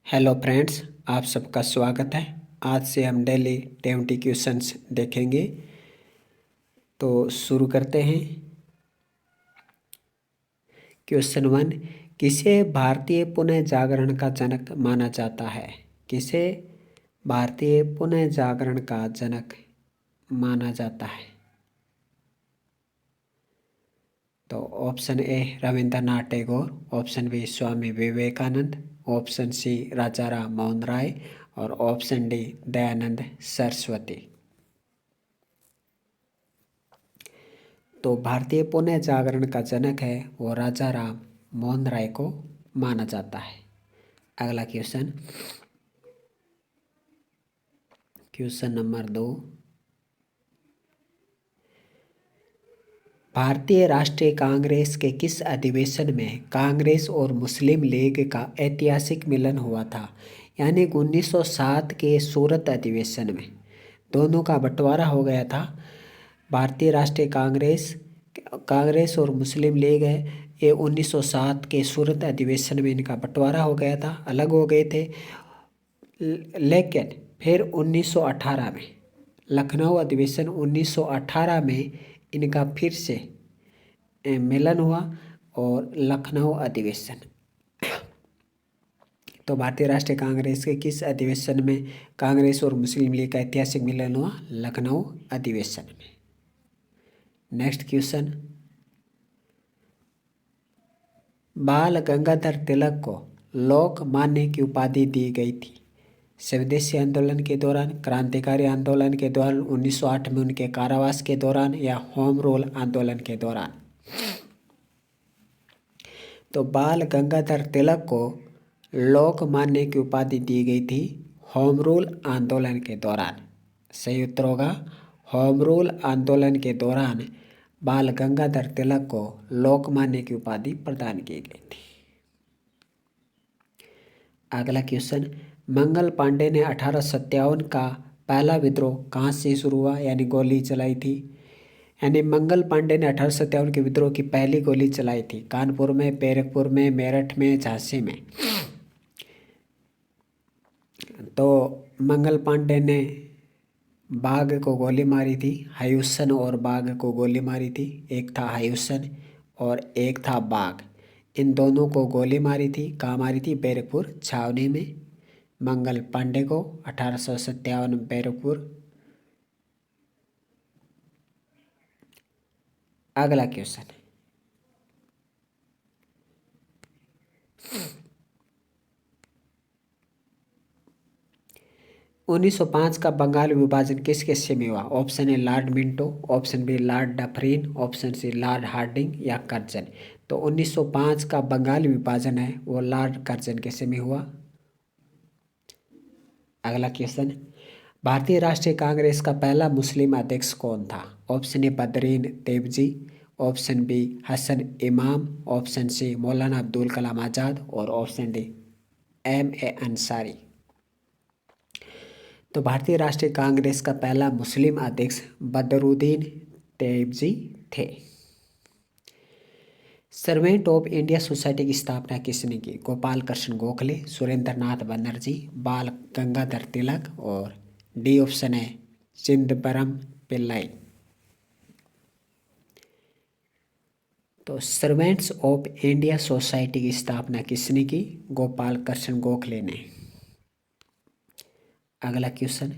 Hello friends, आप सबका स्वागत है। आज से हम डेली 20 क्वेश्चंस देखेंगे। तो शुरू करते हैं। क्वेश्चन 1, किसे भारतीय पुनः जागरण का जनक माना जाता है? किसे भारतीय पुनः जागरण का जनक माना जाता है? तो option A Rabindranath Tagore, option B Swami Vivekananda, option C Raja Ram Mohan Roy और ऑप्शन डी दयानंद सरस्वती। तो भारतीय पुनः जागरण का जनक है वो राजा राम मोहन राय को माना जाता है। अगला क्वेश्चन, क्वेश्चन नंबर 2, भारतीय राष्ट्रीय कांग्रेस के किस अधिवेशन में कांग्रेस और मुस्लिम लीग का ऐतिहासिक मिलन हुआ था? यानी 1907 के सूरत अधिवेशन में दोनों का बंटवारा हो गया था। भारतीय राष्ट्रीय कांग्रेस कांग्रेस और मुस्लिम लीग है, ये 1907 के सूरत अधिवेशन में इनका बंटवारा हो गया था, अलग हो गए थे। लेकिन फिर 1918 में लखनऊ अधिवेशन 1918 में इनका फिर से मिलन हुआ और लखनऊ अधिवेशन। तो भारतीय राष्ट्रीय कांग्रेस के किस अधिवेशन में कांग्रेस और मुस्लिम लीग का ऐतिहासिक मिलन हुआ? लखनऊ अधिवेशन में। नेक्स्ट क्वेश्चन, बाल गंगाधर तिलक को लोकमान्य की उपाधि दी गई थी? स्वदेशी आंदोलन के दौरान, क्रांतिकारी आंदोलन के दौरान, 1908 में उनके कारावास के दौरान या होम रूल आंदोलन के दौरान? तो बाल गंगाधर तिलक को लोकमान्य की उपाधि दी गई थी होम रूल आंदोलन के दौरान। सही उत्तर होगा होम रूल आंदोलन के दौरान बाल गंगाधर तिलक को लोकमान्य की उपाधि प्रदान की गई थी। अगला क्वेश्चन, मंगल पांडे ने 1857 का पहला विद्रोह कहाँ से शुरू हुआ यानी गोली चलाई थी? यानी मंगल पांडे ने 1857 के विद्रोह की पहली गोली चलाई थी कानपुर में, बैरकपुर में, मेरठ में, झांसी में। तो मंगल पांडे ने बाघ को गोली मारी थी, हयुसन और बाघ को गोली मारी थी। एक था हयुसन और एक था बाघ, इन दोनों को गोली मारी थी। कहाँ मारी थी? बैरकपुर छावनी में। मंगल पांडे को 1857 बैरकपुर। अगला क्वेश्चन, 1905 का बंगाल विभाजन किस किस्से में हुआ? Option A Lord Minto, option B Lord Dufferin, option C Lord Hardinge या कर्जन। तो 1905 का बंगाल विभाजन है वो लॉर्ड कर्जन किस्से में हुआ। अगला क्वेश्चन, भारतीय राष्ट्रीय कांग्रेस का पहला मुस्लिम अध्यक्ष कौन था? Option A Badruddin Tyabji, option B Hasan Imam, option सी मौलाना अब्दुल कलाम आज़ाद और ऑप्शन डी M.A. अंसारी। तो भारतीय राष्ट्रीय कांग्रेस का पहला मुस्लिम अध्यक्ष बदरुद्दीन तैयबजी थे। सर्वेंट ऑफ इंडिया सोसाइटी की स्थापना किसने की? गोपाल कृष्ण गोखले, सुरेंद्र नाथ बनर्जी, बाल गंगाधर तिलक और डी ऑप्शन है चिदंबरम पिल्लाई। तो सर्वेंट्स ऑफ इंडिया सोसाइटी की स्थापना किसने की? गोपाल कृष्ण गोखले ने। अगला क्वेश्चन,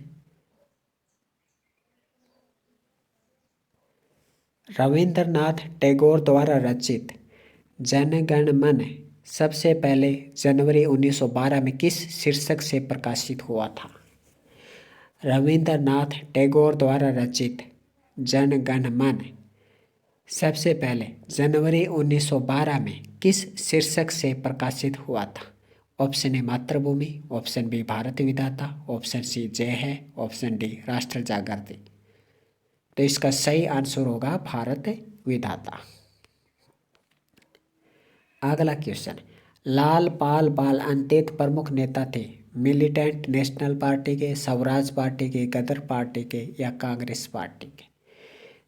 रविंद्रनाथ टैगोर द्वारा रचित जन गण मन सबसे पहले जनवरी 1912 में किस शीर्षक से प्रकाशित हुआ था? रविंद्रनाथ टैगोर द्वारा रचित जन गण मन सबसे पहले जनवरी 1912 में किस शीर्षक से प्रकाशित हुआ था? ऑप्शन ए मातृभूमि, ऑप्शन बी भारत विधाता, ऑप्शन सी जय है, ऑप्शन डी राष्ट्र जागृति। तो इसका सही आंसर होगा भारत विधाता। अगला क्वेश्चन, लाल पाल बाल अंतेत प्रमुख नेता थे मिलिटेंट नेशनल पार्टी के, स्वराज पार्टी के, गदर पार्टी के या कांग्रेस पार्टी के?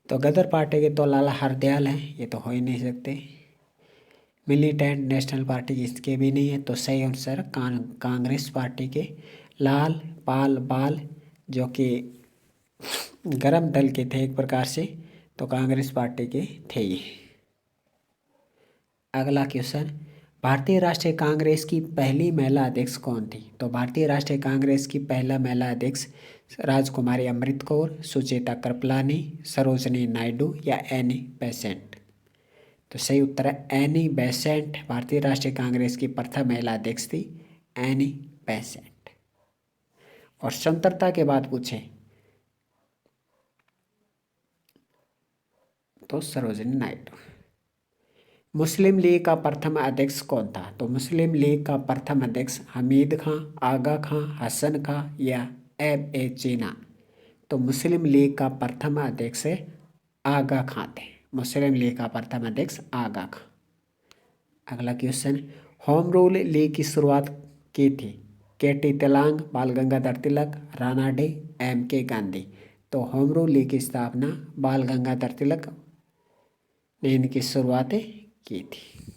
तो गदर पार्टी के तो लाला हरदयाल हैं, ये तो हो ही नहीं सकते। मिलिटेंट नेशनल पार्टी इसके भी नहीं है, तो सही आंसर कांग्रेस पार्टी के लाल पाल बाल जो कि गरम दल के थे एक प्रकार से, तो कांग्रेस पार्टी के थे ये। अगला क्वेश्चन, भारतीय राष्ट्रीय कांग्रेस की पहली महिला अध्यक्ष कौन थी? तो भारतीय राष्ट्रीय कांग्रेस की पहला महिला अध्यक्ष राजकुमारी अमृत कौर, सुचेता कृपलानी, सरोजनी नायडू या एनी बेसेंट? तो सही उत्तर है एनी बेसेंट। भारतीय राष्ट्रीय कांग्रेस की प्रथम महिला अध्यक्ष थी एनी बेसेंट। और स्वतंत्रता के बाद पूछे तो सरोजनी नायडू। मुस्लिम लीग का प्रथम अध्यक्ष कौन था? तो मुस्लिम लीग का प्रथम अध्यक्ष हमीद खां, आगा खां, हसन खां या ए जीना? तो मुस्लिम लीग का प्रथम अध्यक्ष आगा खां थे। मुस्लिम लीग का प्रथम अध्यक्ष आगा खां। अगला क्वेश्चन, होम रूल लीग की शुरुआत की थी केटी तेलांग, बाल गंगाधर तिलक, राणा डे, के गांधी? तो होम रूल लीग की स्थापना बाल गंगाधर तिलक ने इनकी शुरुआत की थी।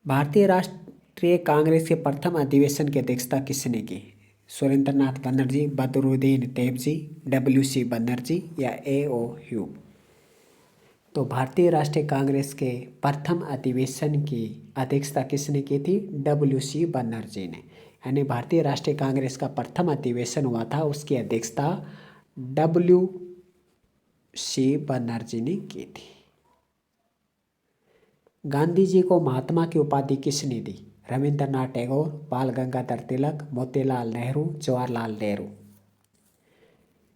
भारतीय राष्ट्रीय कांग्रेस के प्रथम अधिवेशन की अध्यक्षता किसने की? सुरेंद्र नाथ बनर्जी, बदरुद्दीन तैयबजी, WC बनर्जी या AO ह्यूम? तो भारतीय राष्ट्रीय कांग्रेस के प्रथम अधिवेशन की अध्यक्षता किसने की थी? WC बनर्जी ने। यानी भारतीय राष्ट्रीय कांग्रेस का प्रथम अधिवेशन हुआ था, उसकी अध्यक्षता WC बनर्जी ने की थी। गांधी जी को महात्मा की उपाधि किसने दी? रविंद्रनाथ टैगोर, बाल गंगाधर तिलक, मोतीलाल नेहरू, जवाहरलाल नेहरू?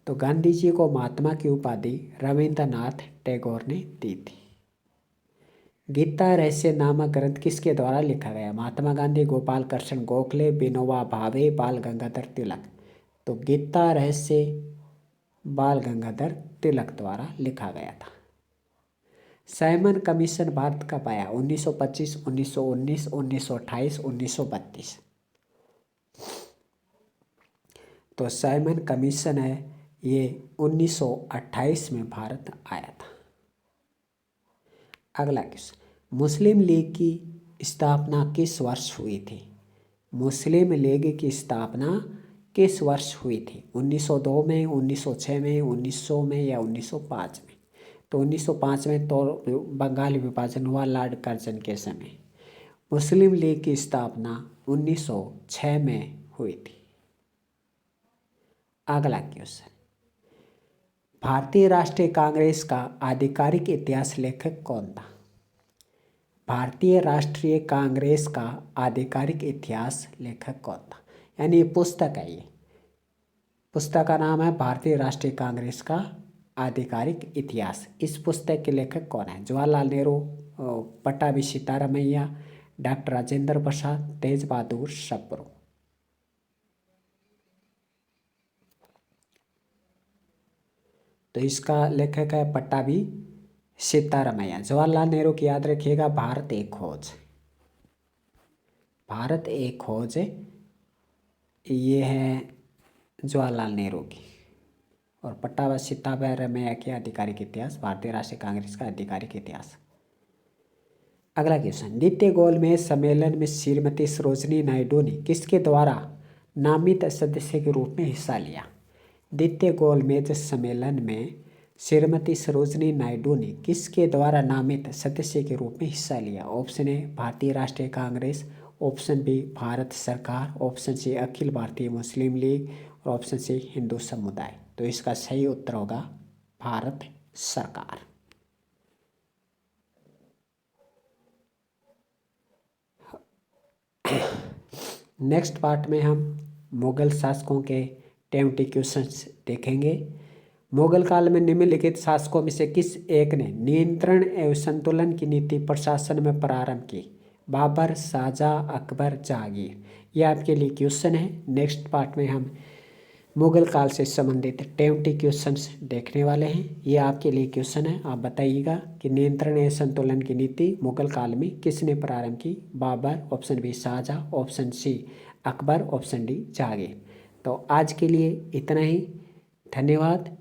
तो गांधी जी को महात्मा की उपाधि रविंद्रनाथ टैगोर ने दी थी। गीता रहस्य नामक ग्रंथ किसके द्वारा लिखा गया? महात्मा गांधी, गोपाल कृष्ण गोखले, विनोबा भावे, बाल गंगाधर तिलक? तो गीता रहस्य बाल गंगाधर तिलक द्वारा लिखा गया था। साइमन कमीशन भारत कब आया? 1925, 1919, 1928, 1932? तो साइमन कमीशन है ये 1928 में भारत आया था। अगला क्वेश्चन, मुस्लिम लीग की स्थापना किस वर्ष हुई थी? मुस्लिम लीग की स्थापना किस वर्ष हुई थी? 1902 में, 1906 में, 1900 में या 1905 में? तो 1905 में तो बंगाल विभाजन हुआ लॉर्ड कर्जन के समय। मुस्लिम लीग की स्थापना 1906 में हुई थी। अगला क्वेश्चन, भारतीय राष्ट्रीय कांग्रेस का आधिकारिक इतिहास लेखक कौन था? भारतीय राष्ट्रीय कांग्रेस का आधिकारिक इतिहास लेखक कौन था? यानी ये पुस्तक है, ये पुस्तक का नाम है भारतीय राष्ट्रीय कांग्रेस का आधिकारिक इतिहास। इस पुस्तक के लेखक कौन है? जवाहरलाल नेहरू, पट्टाभी सीतारामैया, डॉक्टर राजेंद्र प्रसाद, तेज बहादुर सप्रू? तो इसका लेखक है पट्टाभी सीतारामैया। जवाहरलाल नेहरू की याद रखिएगा, भारत एक खोज। भारत एक खोज ये है जवाहरलाल नेहरू की। और पट्टाभी सीतारामैया के आधिकारिक इतिहास, भारतीय राष्ट्रीय कांग्रेस का आधिकारिक इतिहास। अगला क्वेश्चन, द्वितीय गोलमेज सम्मेलन में श्रीमती सरोजनी नायडू ने किसके द्वारा नामित सदस्य के रूप में हिस्सा लिया? द्वितीय गोलमेज सम्मेलन में श्रीमती सरोजनी नायडू ने किसके द्वारा नामित सदस्य के रूप में हिस्सा लिया? ऑप्शन ए भारतीय राष्ट्रीय कांग्रेस, ऑप्शन बी भारत सरकार, ऑप्शन सी अखिल भारतीय मुस्लिम लीग और ऑप्शन सी हिंदू समुदाय? तो इसका सही उत्तर होगा भारत सरकार। नेक्स्ट पार्ट में हम मुगल शासकों के 20 क्वेश्चंस देखेंगे। मुगल काल में निम्नलिखित शासकों में से किस एक ने नियंत्रण एवं संतुलन की नीति प्रशासन में प्रारंभ की? बाबर, शाहजहां, अकबर, जहांगीर? यह आपके लिए क्वेश्चन है। नेक्स्ट पार्ट में हम मुगल काल से संबंधित 20 क्वेश्चंस देखने वाले हैं। ये आपके लिए क्वेश्चन है, आप बताइएगा कि नियंत्रण एवं संतुलन की नीति मुगल काल में किसने प्रारंभ की? Babur, option B Shahjahan, option C Akbar, option D Jahangir? तो आज के लिए इतना ही। धन्यवाद।